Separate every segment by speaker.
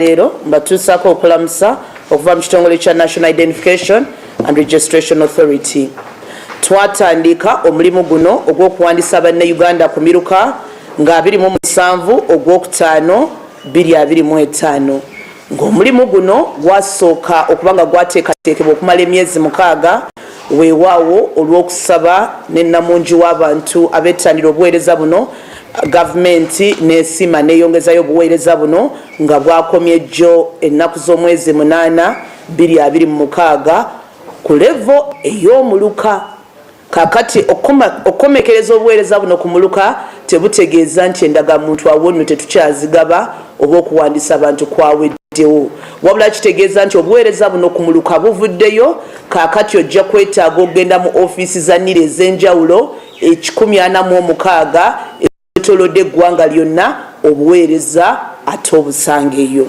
Speaker 1: leero mbatuusaako okulamusa okuva mu kitongole kya National Identification and Registration Authority. Twatandika omulimu guno ogw'okuwandiisa bannayuganda ku miruka nga 27 ogwokutaano 2025. Ng'omulimu guno gwasooka okuba nga gwateekateekebwa okumala emyezi 6 weewaawo olw'okusaba n'ennamungi w'abantu abettanira obuweereza buno, gavumenti n'esiima neeyongezayo obuweereza buno nga bwakomye jjo ennaku z'omwezi 8 2026 ku levo ey'omuluka. Kakati okukomekereza obuweereza buno ku muluka tebutegeeza nti endagamuntu awo nno tetukyazigaba oba okuwandiisa abantu kwaweddewo, wabula kitegeeza nti obuweereza buno ku muluka buvuddeyo. Kakati ojja kwetaaga okugenda mu ofiisi za NIRA ez'enjawulo 146 ezitolodde eggwanga lyonna obuweereza ate obusangeeyo.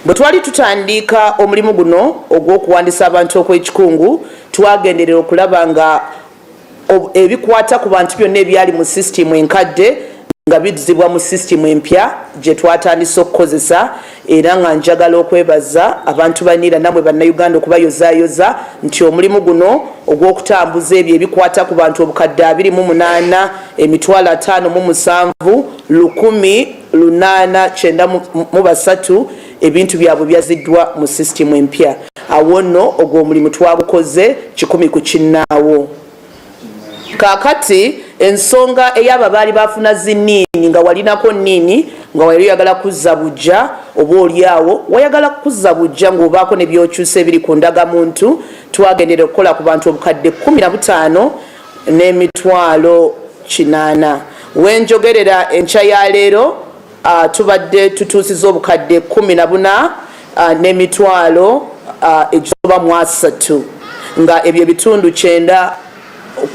Speaker 1: Bwe twali tutandika omulimu guno ogw'okuwandiisa abantu okw'ekikungu, twagenderera okulaba nga ebikwata ku bantu byonna ebyali mu sisitimu enkadde nga biddizibwa mu sisitimu empya gye twatandise okukozesa, era nga njagala okwebaza abantu ba NIRA namwe bannayuganda okubayozaayoza nti omulimu guno ogw'okutambuza ebyo ebikwata ku bantu obukadde 28 emitwalo 57 1,893 ebintu byabwe byaziddwa mu sisitimu empya. Awo nno ogw'omulimu twagukoze 100 ku kinnaawo. Kakati ensonga eyaba baali bafuna zinniini nga walinako nniini nga wali oyagala kuzza bujja oba oliawo wayagala kuzza bujja ng'obaako ne byokyusa ebiri ku ndagamuntu, twagendera okukola ku bantu obukadde 15 n'emitwalo 8. Wenjogerera enkya ya leero tubadde tutuusiza obukadde 14 n'emitwalo 3 nga ebyo bitundu 9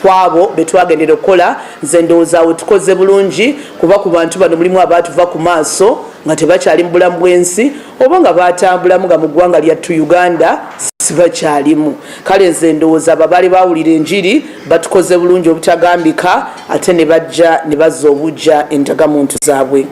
Speaker 1: kwabo betwagendera okukola. Nze ndowooza awo tukoze bulungi kuba ku bantu bano mulimu abaatuva ku maaso nga tebakyali mu bulamu bw'ensi oba nga baatambulamu nga mu ggwanga lyattu Uganda sibakyalimu. Kale nze ndowooza abo baali baawulira enjiri batukoze bulungi obutagambika, ate ne bajja ne bazza obujja endagamuntu zaabwe.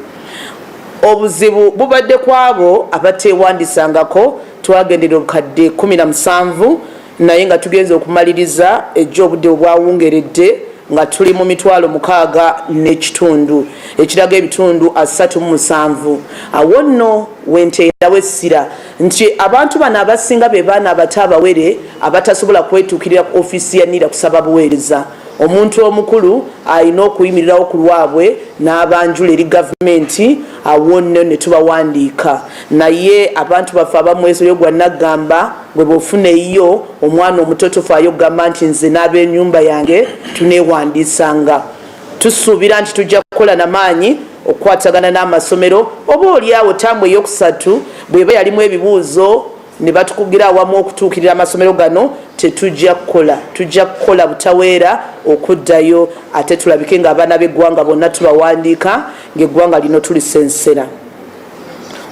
Speaker 1: Obuzibu bubadde kwabo abateewandisangako, twagendera obukadde 17 naye nga tugenze okumaliriza ejjo obudde obwawungeredde nga tuli mu mitwalo 6 n'ekitundu ekiraga ebitundu 37. Awo nno wenteerawo essira nti abantu bano abasinga be baana abato abawere abatasobola kwetuukirira ku ofiisi ya NIRA kusaba buweereza. Omuntu omukulu alina okuyimirirawo ku lwabwe n'abanjula eri gavumenti, awo nno ne tubawandiika. Naye abantu baffe abamwesoyo gwa naggamba bwe bofuna eyo omwana omutotofu ayogamba nti nze n'ab'ennyumba yange tuneewandiisanga. Tusuubira nti tujja kukola n'amaanyi okukwatagana n'amasomero oba oliawo ttambwe eyokusatu bw'eba yalimu ebibuuzo ne batukugira awamu okutuukirira amasomero gano, tetujja kukola butaweera okuddayo ate tulabike ng'abaana b'eggwanga bonna tubawandiika ng'eggwanga lino tulisensera.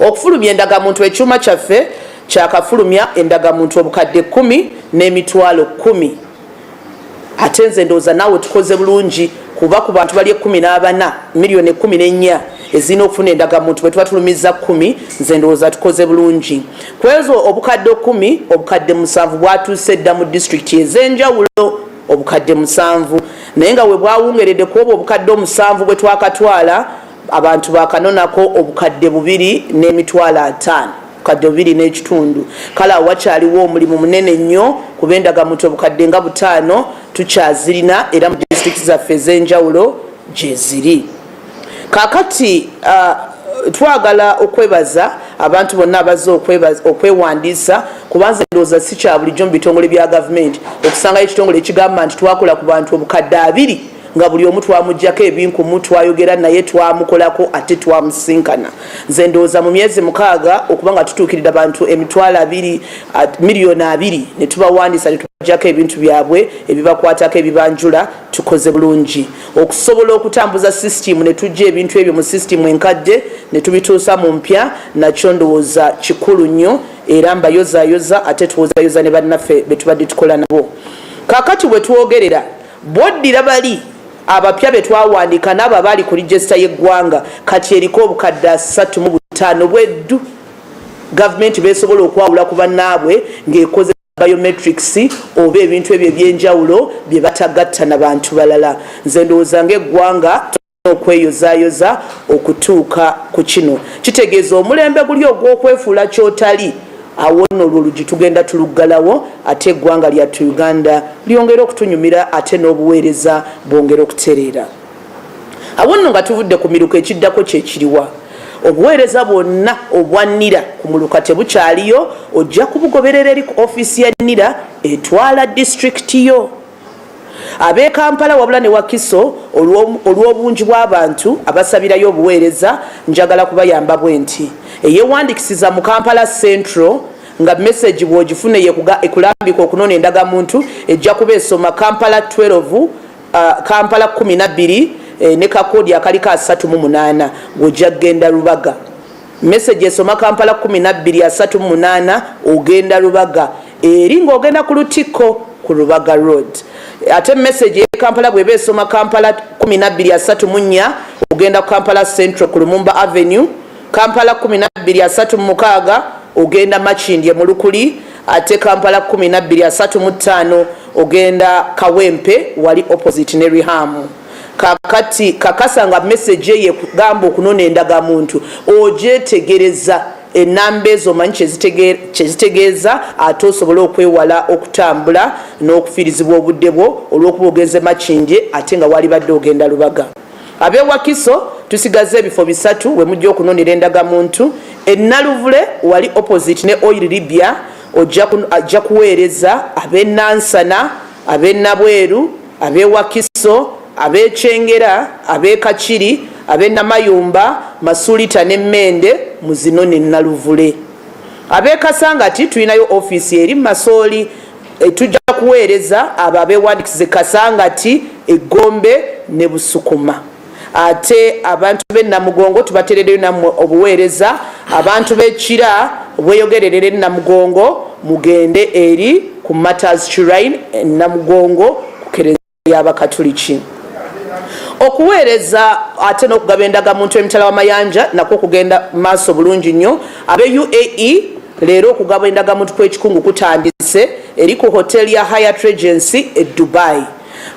Speaker 1: Okufulumya endagamuntu ekyuma kyaffe kyakafulumya endagamuntu obukadde 10 n'emitwalo 10. Ate nze ndowooza naawe tukoze bulungi kuba ku bantu bali 14 miliyoni 14 ezina okufuna endagamuntu bwe tuba tulumiza 10, nze ndowooza tukoze bulungi. Kwezo obukadde 10 obukadde 7 bwatuuse dda mu disitulikiti ez'enjawulo obukadde 7, naye nga we bwawungeredde kuba obukadde 7 bwe twakatwala abantu bakanonako obukadde 2 n'emitwalo 5 obukadde 2 n'ekitundu. Kale wakyaliwo omulimu munene nnyo kuba endagamuntu obukadde nga 5 tukyazirina era mu disitulikiti zaffe ez'enjawulo gye ziri. Kakati twagala okwebaza abantu bonna abazze okwewandiisa kuba nze ndowooza si kya bulijjo mu bitongole bya gavumenti okusangayo ekitongole ekigamba nti twakola ku bantu obukadde 2 nga buli omu twamuggyako ebinkumu twayogera naye twamukolako ate twamusinkana. Nze ndowooza mu myezi 6 okuba nga tutuukirira abantu emitwalo 2 miliyoni 2 ne tubawandiisa ne tubaggyako ebintu byabwe ebibakwatako ebibanjula, tukoze bulungi. Okusobola okutambuza sisitimu ne tujja ebintu ebyo mu sisitimu enkadde ne tubituusa mu mpya, nakyo ndowooza kikulu nnyo era mbayozaayoza ate tuwozaayoza ne bannaffe be tubadde tukola nabo. Kakati bwe twogerera boddira bali abapya be twawandiika n'abo abaali ku register y'eggwanga kati eriko obukadde 35 bweddu gavumenti besobola okwawula ku bannaabwe ng'ekoze biometrics oba ebintu ebyo ebyenjawulo bye batagatta na bantu balala. Nze ndowooza ng'eggwanga okweyozaayoza okutuuka ku kino. Kitegeeza omulembe guli ogw'okwefuula kyotali, awo nno olwo olugi tugenda tuluggalawo, ate eggwanga lyattu Uganda lyongera okutunyumira, ate n'obuweereza bwongera okutereera. Awo nno nga tuvudde ku miruka, ekiddako kyekiriwa. Obuweereza bwonna obwa NIRA ku muluka tebukyaliyo, ojja kubugoberera eri ku ofiisi ya NIRA etwala disitulikiti yo. Ab'e Kampala wabula ne Wakiso olw'obungi bw'abantu abasabirayo obuweereza, njagala kubayamba bwe nti eyeewandikisiza mu Kampala Central nga message bw'ogifuna ekulambika okunona endagamuntu ejja kuba esoma Kampala 12, Kampala 12 ne kakoodi akaliko 38 ng'ojja kgenda Lubaga. Message esoma Kampala 12:38 ogenda Lubaga eri ng'ogenda ku Lutikko ku Lubaga Road. Ate message ye Kampala bw'eba esoma Kampala 12:34 ogenda ku Kampala Central ku Lumumba Avenue. Kampala 12:36 ogenda Makindye mu Lukuli. Ate Kampala 12:35 ogenda Kawempe wali opposite ne Rihamu. Kakati kakasanga message ye kugamba okunona endagamuntu ogyetegereza enamba ezo manyi kyezitegeeza, ate osobola okwewala okutambula n'okufiirizibwa obudde bwo olw'okuba ogenze Makindye ate nga wali badde ogenda Lubaga. Ab'e Wakiso tusigaze ebifo 3 we mujja okunonera endagamuntu. E Naluvule wali opposite ne Oil Libya ajja kuweereza ab'e Nansana, ab'e Nabweru, ab'e Wakiso, ab'e Kyengera, ab'e Kachiri, ab'e Namayumba, Masulita ne Mende muzinone Naluvule. Ab'e Kasangati tulinayo ofiisi eri Masoli, tujja kuweereza abo abeewandikisiza Kasangati, Egombe ne Busukuma. Ate abantu b'e Namugongo tubateerereyo nammwe obuweereza. Abantu b'e Kira bweyogererera e Namugongo mugende eri ku Matters Shrine e Namugongo ku Kereziya y'Abakatuliki. Okuweereza ate n'okugaba endagamuntu emitala w'amayanja nakwo kugenda maaso bulungi nnyo. Ab'e UAE leero okugaba endagamuntu kw'ekikungu kutandise eri ku hoteli ya Hyatt Regency e Dubai.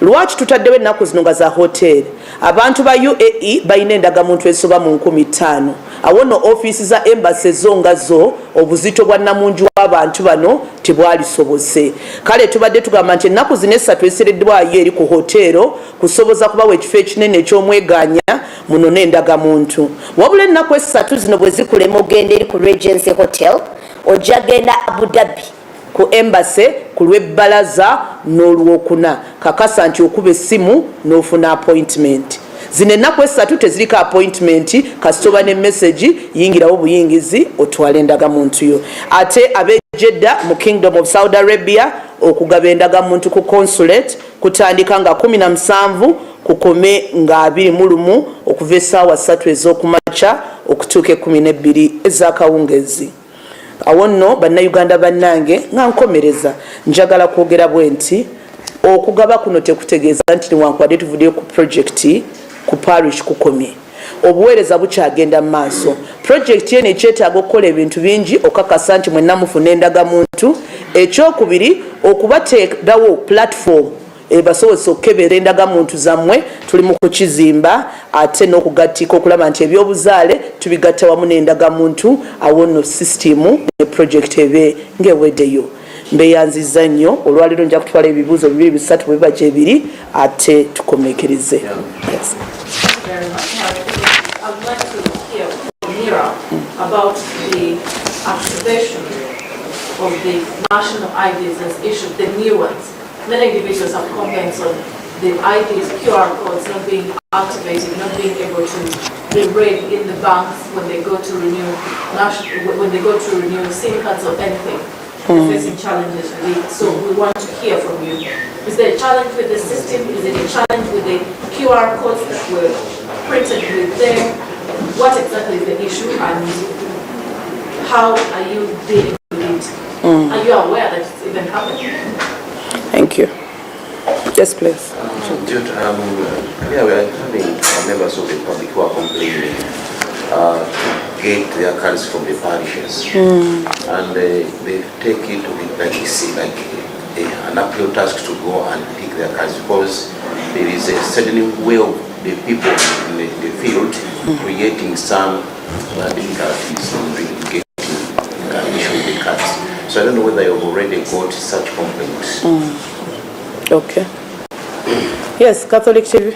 Speaker 1: Lwaki tutaddewo ennaku zino nga za hoteli? Abantu ba UAE balina endagamuntu esoba mu 15,000. Awo nno ofiisi za embassy zongazo obuzito bwa namungi w'abantu bano tebwalisobose. Kale tubadde tugamba nti ennaku zino 3 esereddwayo eri ku hotero kusoboza kubawa ekifo ekinene eky'omweganya muno n'endagamuntu. Wabula ennaku 3 zino bwe zikulema ogenda eri ku Regency Hotel, ojja genda Abu Dhabi ku embassy ku lw'ebbalaza n'olwokuna. Kakasa nti okuba essimu n'ofuna appointment. Zino ennaku 3 tezirika appointment, kasitoba ne message yingirawo buyingizi otwala endagamuntu yo. Ate ab'e Jeddah mu Kingdom of Saudi Arabia okugaba endagamuntu ku consulate kutandika nga 17 kukome nga 21 okuva essaawa 3 ez'okumakya okutuuka 12 ez'akawungezi. Awo nno bannayuganda bannange nga nkomereza njagala kwogera bwe nti okugaba kuno tekutegeeza nti newankubadde tuvuddeyo ku projekiti ku parish kukomye. Obuweereza bukyagenda mu maaso. Projekiti eno ekyetaaga okukola ebintu bingi okakasa nti mwenna mufuna endagamuntu. Ekyokubiri okubateerawo platform basobozesa okukebeera endagamuntu zammwe, tuli mu kukizimba, ate n'okugattika okulaba nti ebyobuzaale tubigatta wamu n'endagamuntu. Awo nno sisitimu ne projekiti ebe ng'eweddeyo. Mbeyanziza nnyo, olwaleero nja kutwala ebibuuzo 2-3 bwe biba gyebiri ate tukomekereze. Yes.
Speaker 2: I would like to hear from NIRA about the activation of the national IDs as issued, the new ones. Many individuals have complaints on the IDs, QR codes not being activated, not being able to be read in the banks when they go to renew SIM cards or anything. They're facing challenges with it. So we want to hear from you. Is there a challenge with the system? Is it a challenge with the QR codes that were printed with them? What exactly is the issue and how are you dealing with it? Are you aware that it's even happening?
Speaker 1: Thank you. Yes, please.
Speaker 3: Yeah, we are having members of the public who are complaining get their cards from the parishes, and they take it with an uphill task to go and pick their cards, because there is a certain way of the people in the field creating some difficulties in getting issuing the cards. So I don't know whether you've already got such complaints.
Speaker 1: Okay. Yes, Catholic TV.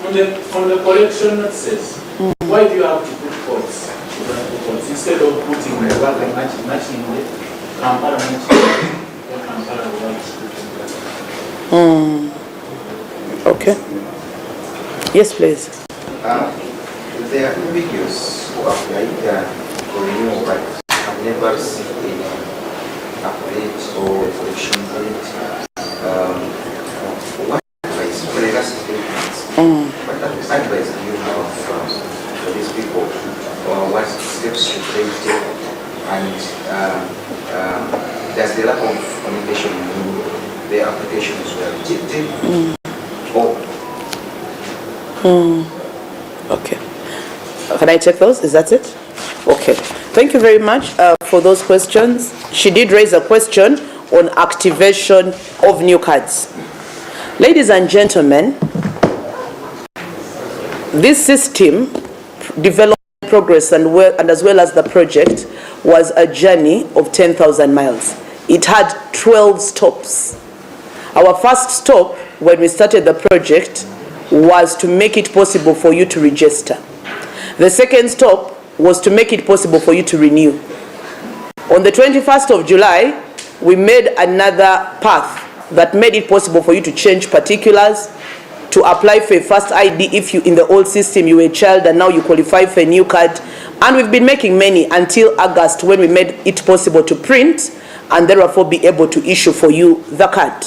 Speaker 4: On the collection access, why do you have to put codes? Instead of putting the back and matching the Kampala matching or Kampala without.
Speaker 1: Okay. Yes, please.
Speaker 5: There are individuals who applied for renewal, but have never seen any update or collection date. What advice for the last 8 months? What advice do you have for these people? Or what steps should they take? And does the lack of communication mean the applications were rejected?
Speaker 1: Okay. Can I check those? Is that it? Okay. Thank you very much for those questions. She did raise a question on activation of new cards. Ladies and gentlemen, this system development progress and as well as the project was a journey of 10,000 miles. It had 12 stops. Our first stop when we started the project was to make it possible for you to register. The second stop was to make it possible for you to renew. On the 21st of July, we made another path that made it possible for you to change particulars, to apply for a first ID if you in the old system you were a child and now you qualify for a new card. And we've been making many until August, when we made it possible to print and therefore be able to issue for you the card.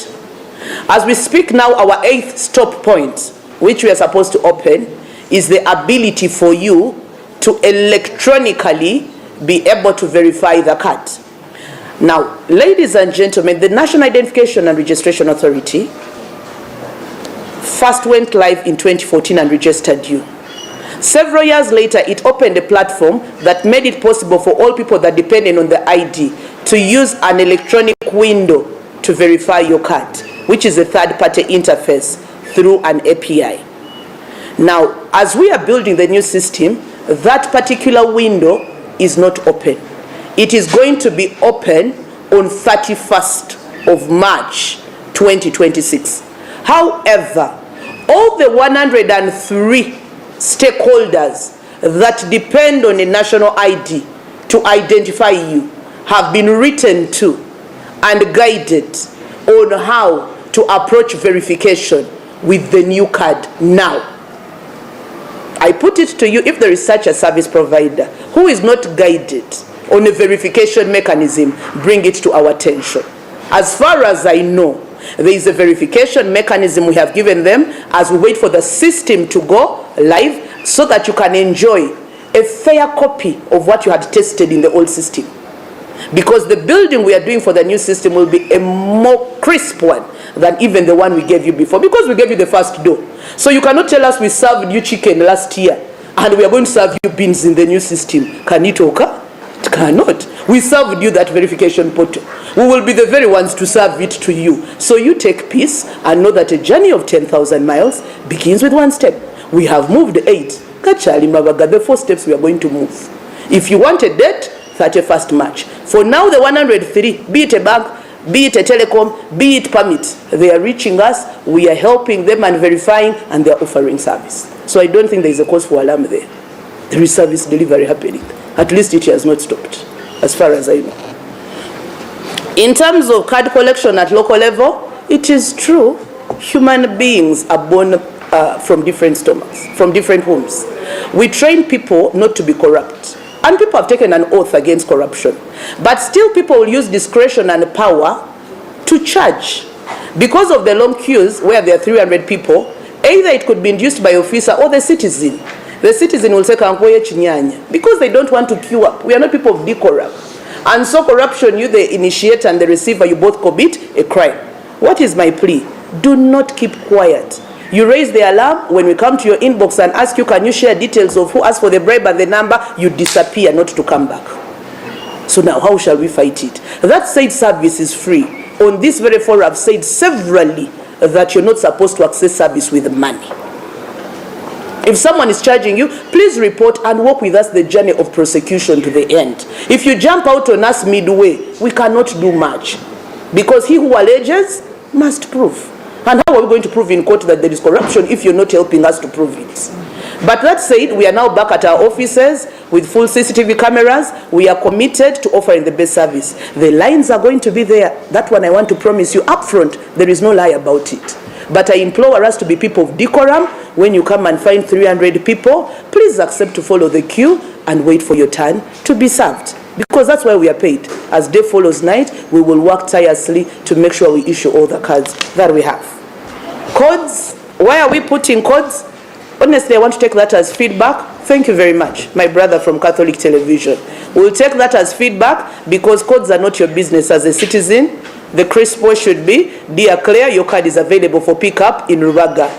Speaker 1: As we speak now, our 8th stop point, which we are supposed to open, is the ability for you to electronically be able to verify the card. Now, ladies and gentlemen, the National Identification and Registration Authority first went live in 2014 and registered you. Several years later, it opened a platform that made it possible for all people that depended on the ID to use an electronic window to verify your card, which is a third-party interface through an API. Now, as we are building the new system, that particular window is not open. It is going to be open on 31st of March 2026. However, all the 103 stakeholders that depend on a national ID to identify you have been written to and guided on how to approach verification with the new card now. I put it to you, if there is such a service provider who is not guided on a verification mechanism, bring it to our attention. As far as I know, there is a verification mechanism we have given them as we wait for the system to go live so that you can enjoy a fair copy of what you had tested in the old system. Because the building we are doing for the new system will be a more crisp one than even the one we gave you before, because we gave you the first door. So you cannot tell us we served you chicken last year and we are going to serve you beans in the new system. Can it occur? It cannot. We served you that verification portal. We will be the very ones to serve it to you. So you take peace and know that a journey of 10,000 miles begins with one step. We have moved 8. Kachali Mabaga, the 4 steps we are going to move. If you want a date, 31st March. For now, the 103, be it a bank, be it a telecom, be it permit, they are reaching us, we are helping them and verifying, and they are offering service. So I don't think there is a cause for alarm there. There is service delivery happening. At least it has not stopped, as far as I know. In terms of card collection at local level, it is true, human beings are born from different stomachs, from different homes. We train people not to be corrupt. And people have taken an oath against corruption. But still people will use discretion and power to charge. Because of the long queues where there are 300 people, either it could be induced by officer or the citizen. The citizen will say, because they don't want to queue up. We are not people of decorum. And so corruption, you the initiator and the receiver, you both commit a crime. What is my plea? Do not keep quiet. You raise the alarm. When we come to your inbox and ask you, can you share details of who asked for the bribe and the number, you disappear, not to come back. So now how shall we fight it? That said service is free. On this very forum, I've said severally that you're not supposed to access service with money. If someone is charging you, please report and walk with us the journey of prosecution to the end. If you jump out on us midway, we cannot do much. Because he who alleges must prove. And how are we going to prove in court that there is corruption if you're not helping us to prove it? But that said, we are now back at our offices with full CCTV cameras. We are committed to offering the best service. The lines are going to be there. That one I want to promise you up front. There is no lie about it. But I implore us to be people of decorum. When you come and find 300 people, please accept to follow the queue and wait for your turn to be served. Because that's why we are paid. As day follows night, we will work tirelessly to make sure we issue all the cards that we have. Codes, why are we putting codes? Honestly, I want to take that as feedback. Thank you very much, my brother from Catholic Television. We'll take that as feedback because codes are not your business as a citizen. The crisp way should be, dear Claire, your card is available for pickup in Rubaga.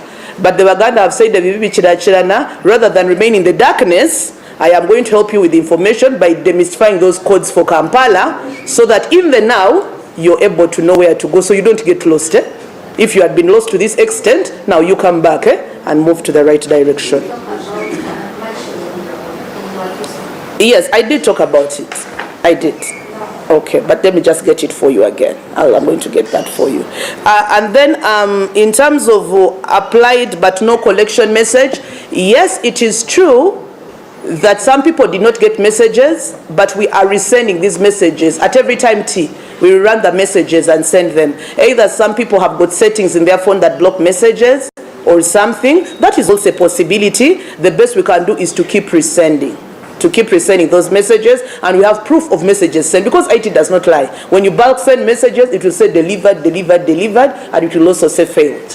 Speaker 1: But the Uganda have said that rather than remain in the darkness, I am going to help you with information by demystifying those codes for Kampala so that in the now, you're able to know where to go so you don't get lost. If you had been lost to this extent, now you come back and move to the right direction. Yes, I did talk about it. I did. Okay, but let me just get it for you again. I'm going to get that for you. And then in terms of applied but no collection message, yes, it is true that some people did not get messages, but we are resending these messages at every time T. We run the messages and send them. Either some people have got settings in their phone that block messages or something. That is also a possibility. The best we can do is to keep resending. Those messages, and we have proof of messages sent because IT does not lie. When you bulk send messages, it will say delivered, and it will also say failed,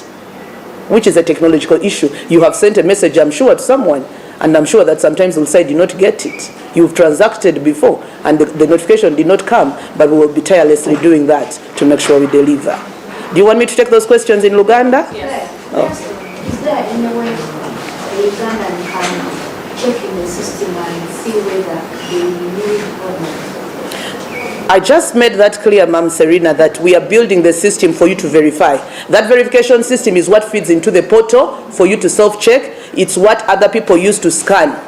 Speaker 1: which is a technological issue. You have sent a message, I'm sure, to someone, and I'm sure that sometimes will say did not get it. You've transacted before, and the notification did not come, but we will be tirelessly doing that to make sure we deliver. Do you want me to take those questions in Luganda?
Speaker 2: Yes.
Speaker 1: Oh.
Speaker 6: Is there any way Ugandan can check in the system and see whether they need or not?
Speaker 1: I just made that clear, Ma'am Serena, that we are building the system for you to verify. That verification system is what feeds into the portal for you to self-check. It's what other people use to scan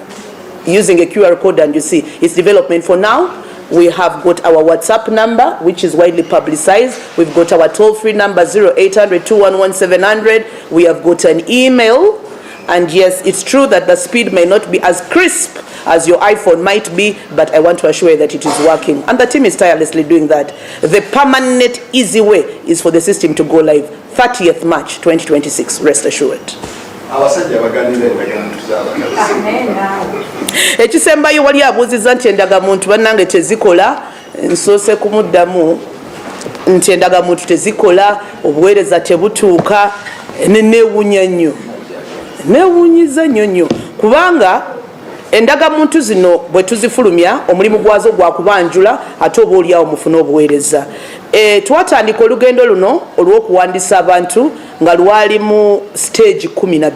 Speaker 1: using a QR code, and you see it's development for now. We have got our WhatsApp number, which is widely publicized. We've got our toll-free number 0800 211 700. We have got an email. And yes, it's true that the speed may not be as crisp as your iPhone might be, but I want to assure you that it is working. And the team is tirelessly doing that. The permanent, easy way is for the system to go live 30th March 2026, rest assured. Ekisembayo wali abuuziza nti endagamuntu bannange tezikola, nsoose kumuddamu nti endagamuntu tezikola, obuweereza tebutuuka, neewuunya nnyo. Neewuunyiza nnyo kubanga endagamuntu zino bwe tuzifulumya omulimu gwazo gwa kubanjula ate oba oliawo mufuna obuweereza. Twatandika olugendo luno olw'okuwandiisa abantu nga lwali mu stage 12.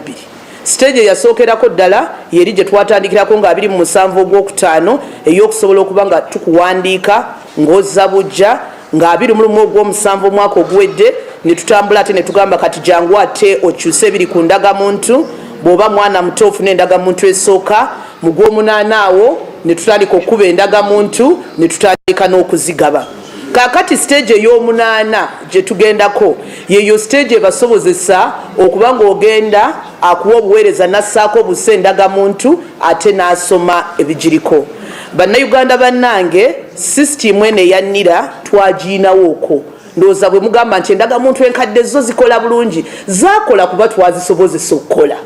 Speaker 1: Stage eyasookerako ddala yeri gye twatandikirako nga 27 Ogwokutaano ey'okusobola okuba nga tukuwandiika ng'ozza bujja nga 21 Ogwomusanvu omwaka oguwedde ne tutambula ate ne tugamba kati jangu ate okyuse ebiri ku ndagamuntu bw'oba mwana muto ofuna endagamuntu esooka mu Gw'omunaana awo ne tutandika okuba endagamuntu ne tutandika n'okuzigaba. Kaakati stage ey'omunaana gye tugendako yeyo stage ebasobozesa okuba ng'ogenda akuwa obuweereza n'assaako obusa endagamuntu ate n'asoma ebigiriko. Bannayuganda bannange system eno eya NIRA twagiinawo okwo. Ndowooza bwe mugamba nti endagamuntu enkadde zo zikola bulungi, zaakola kuba twazisobozesa okukola.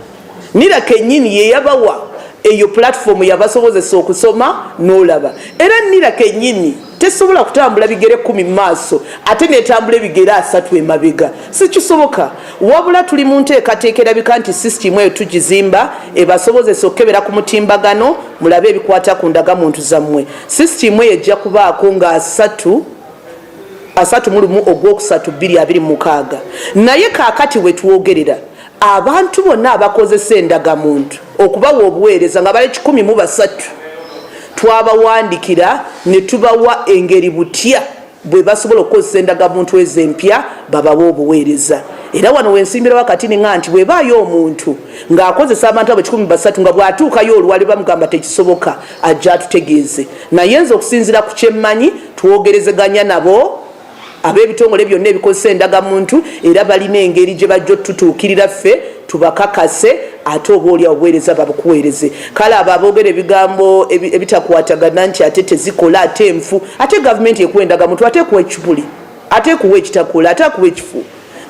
Speaker 1: NIRA kennyini ye yabawa eyo platform yabasobozesa okusoma n'olaba. Era NIRA kennyini tesobola kutambula bigere 10 mu maaso ate n'etambula ebigere 3 emabega. Sikisoboka. Wabula tuli mu nteekateeka erabika nti system eyo tugizimba ebasobozesa okukebera ku mutimbagano mulabe ebikwata ku ndagamuntu zammwe. System eyo ejja kubaako nga 3 Ogwokusatu 2026. Naye kaakati we tuwogerera abantu bonna abakozesa endagamuntu okubawa obuweereza nga bali 103 twabawandikira ne tubawa engeri butya bwe basobola okukozesa endagamuntu ez'empya babawa obuweereza. Era wano wensimbira wakati ninga nti bwebaayo omuntu ng'akozesa abantu abo 103 nga bw'atuukayo olwali bamugamba tekisoboka ajja atutegeeze. Naye nze okusinziira ku kyemmanyi twogerezeganya nabo ab'ebitongole byonna ebikozesa endagamuntu era balina engeri gye bajja otutuukirira ffe tubakakase ate oba oli obuweereza babukuweereze. Kale abo aboogera ebigambo ebitakwatagana nti ate tezikola ate enfu ate gavumenti ekuwa endagamuntu ate ekuwa ekibuli ate ekuwa ekitakola ate akuwa ekifu.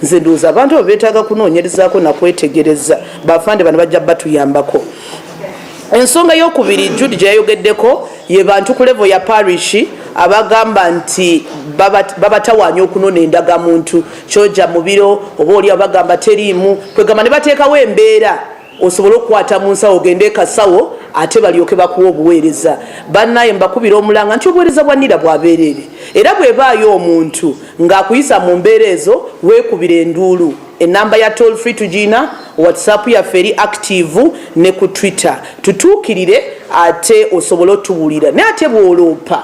Speaker 1: Nze ndowooza abantu abo beetaaga kunoonyerezaako nakwetegereza bafande bano bajja batuyambako. Ensonga y'okubiri Judy gye yayogeddeko ye bantu ku level ya parish abagamba nti babatawaanya okunona endagamuntu kyoja mu biro oba oli abagamba teriimu kwegamba ne bateekawo embeera osobole okukwata mu nsawo ogende kasawo ate balyoke bakuwa obuweereza. Bannaye mbakubira omulanga nti obuweereza bwa NIRA bwabeerere era bwebaayo omuntu ng'akuyisa mu mbeera ezo weekubira enduulu. Enamba ya toll free tugina, WhatsApp yaffe eri active ne ku Twitter tutuukirire ate osobole otuwulira naye ate bw'oloopa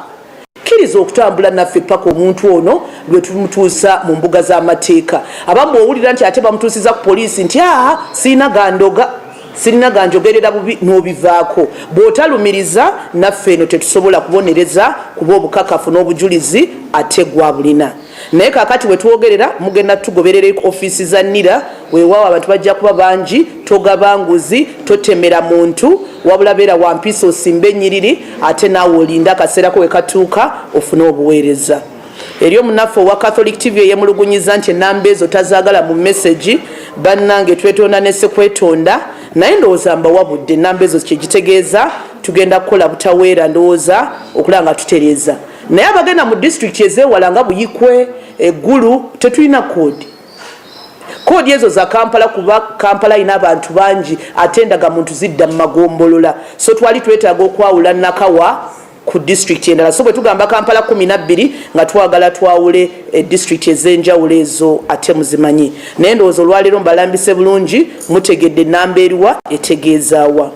Speaker 1: kkiriza okutambula naffe paka omuntu ono lwe tumutuusa mu mbuga z'amateeka. Abamu owulira nti ate bamutuusiza ku poliisi nti sirina ganjogerera bubi n'obivaako. Bw'otalumiriza naffe eno tetusobola kubonereza kuba obukakafu n'obujulizi ate gwa bulina. Naye kakati we twogerera mugenda tugoberera ofiisi za NIRA weewaawo abantu bajja kuba bangi togabanguzi totemera muntu wabula beera wampisa osimba ennyiriri ate naawe olinda akaseerako we katuuka ofune obuweereza. Eri omunaffe owa Catholic TV eyemulugunyiza nti enamba ezo tazaagala mu message bannange twetonda ne sekwetonda naye ndowooza mbawabudde enamba ezo kyegitegeeza tugenda kukola butaweera ndowooza okulanga tutereeza. Naye abagenda mu district ezeewala nga Buyikwe Eggulu tetulina koodi. Koodi ezo za Kampala kuba Kampala ina abantu bangi ate endagamuntu zidda mu magombolola so twali twetaaga okwawula Nakawa ku district endala so bwe tugamba Kampala 12 nga twagala twawule district ez'enjawulo ezo ate muzimanyi. Naye ndowooza olwaleero mbalambise bulungi mutegedde enamba eriwa etegeezaawa.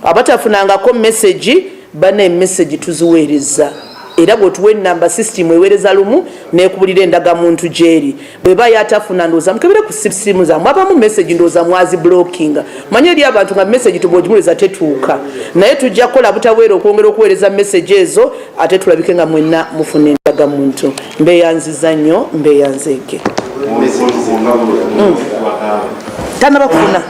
Speaker 1: Abatafunangako message bana message tuziweereza era bw'otuwa enamba system eweereza lumu n'ekubulira endagamuntu gyeri bw'eba yatafuna ndowooza mukebere ku simu zammwe abamu message ndowooza mwazi blockinga manye eri abantu nga message tubw'ogimuliza tetuuka naye tujja kukola butaweera okwongera okuweereza message ezo ate tulabike nga mwenna mufuna endagamuntu. Mbeeyanziza nnyo mbeeyanzeeke tanaba kufuna